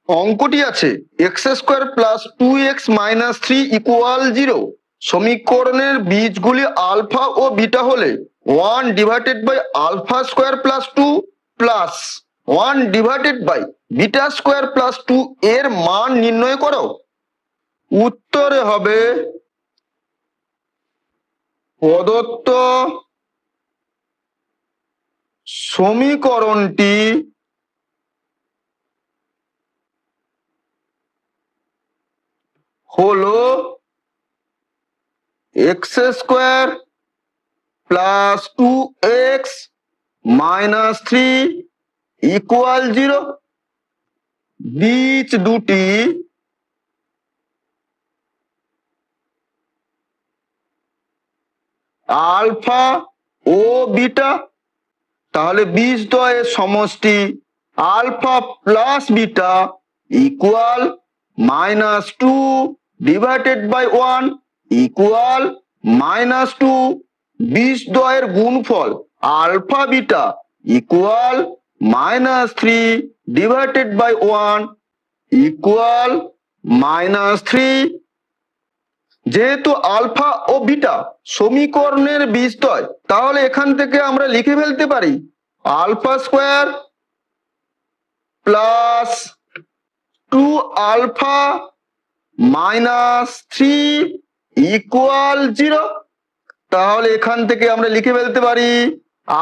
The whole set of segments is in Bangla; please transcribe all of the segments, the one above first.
অঙ্কটি আছে x square plus 2x minus 3 equal 0। সমীকরণের বীজগুলি আলফা ও বিটা হলে 1 divided by alpha square plus 2 plus 1 divided by beta square plus 2 এর মান নির্ণয় করো। উত্তরে হবে প্রদত্ত সমীকরণটি হলো x square plus 2x minus 3 equal 0। বীজ দুটি আলফা ও বিটা, তাহলে বীজ দ্বয়ের সমষ্টি alpha plus beta equal -2 divided by 1 equal -2। বীজ দ্বয়ের গুণফল alpha beta equal -3 divided by 1 equal -3। যেহেতু আলফা ও বিটা সমীকরণের বীজদ্বয়, তাহলে এখান থেকে আমরা লিখে ফেলতে পারি alpha square plus 2 alpha minus 3 equal 0। তাহলে এখান থেকে আমরা লিখে ফেলতে পারি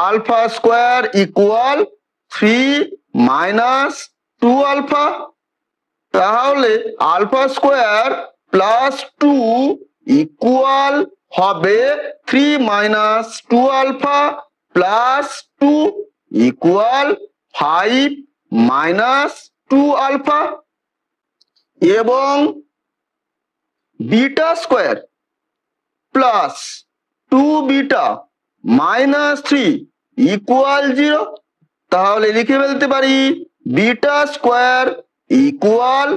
alpha square equal 3 minus 2 alpha. তাহলে আলফা স্কোয়ার প্লাস 2 ইকুয়াল হবে 3 minus 2 alpha plus 2 equal 5 minus 2 alpha. এবং beta square plus 2 beta minus 3 equal 0। তাহলে লিখে ফেলতে পারি beta square equal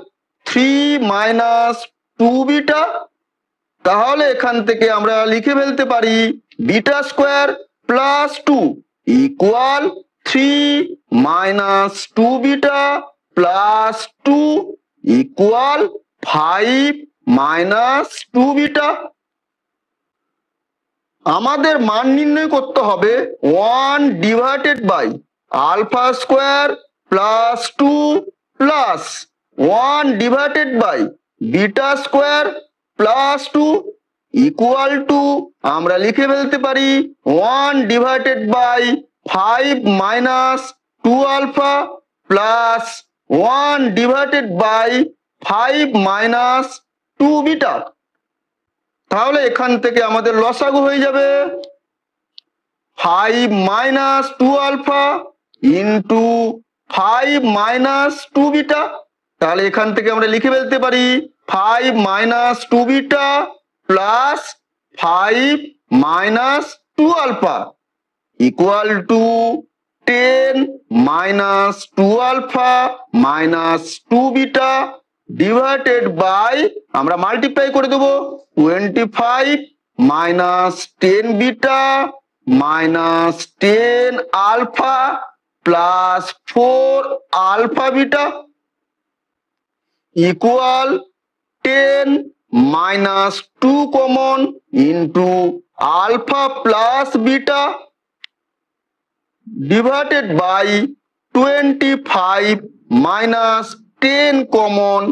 3 minus 2 beta. তাহলে এখান থেকে আমরা লিখে ফেলতে পারি beta square plus 2 equal 3 minus 2 beta plus 2 equal 5 minus 2 beta. আমাদের মান নির্ণয় করতে হবে 1 divided by alpha square plus 2 plus 1 divided by beta square plus 2 equal to আমরা লিখে ফেলতে পারি 1 divided by 5 minus 2 alpha plus 1 divided by 5 minus 2 beta. তাহলে এখান থেকে আমাদের লসাগু হয়ে যাবে 5 minus 2 alpha into 5 minus 2 beta. তাহলে এখান থেকে আমরা লিখে ফেলতে পারি 5 minus 2 beta plus 5 minus 2 alpha equal to 10 minus 2 alpha minus 2 beta divided by আমরা মাল্টিপ্লাই করে দেবো 25 minus 10 beta minus 10 alpha plus 4 alpha beta equal 10 minus 2 common into alpha plus beta divided by 25 minus 10 common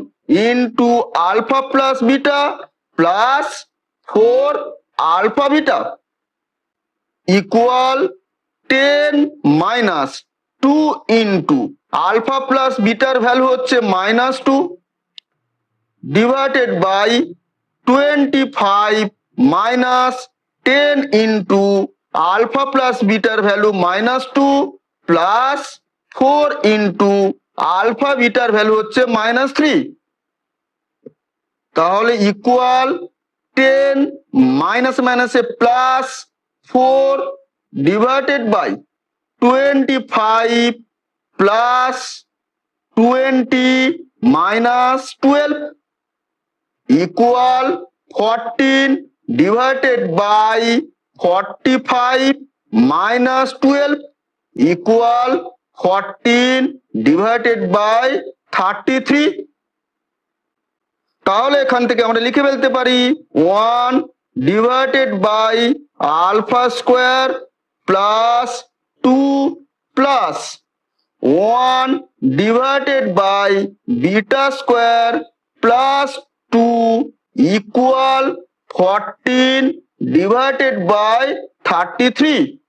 into alpha plus beta plus 4 alpha beta equal 10 minus 2 into alpha plus বিটার ভ্যালু হচ্ছে -2 divided by 25 minus 10 into alpha plus বিটার ভ্যালু -2 প্লাস 4 ইন্টু আলফা বিটার ভ্যালু হচ্ছে -3। তাহলে ইকুয়াল 10 মাইনাস মাইনাসে plus 4 divided by 25 plus 20 minus 12 equal 14 divided by 45 minus 12 equal 14 divided by 33। তাহলে এখান থেকে আমরা লিখে ফেলতে পারি 1 divided by alpha square plus 2 plus 1 divided by beta square plus 2 equal 14 divided by 33।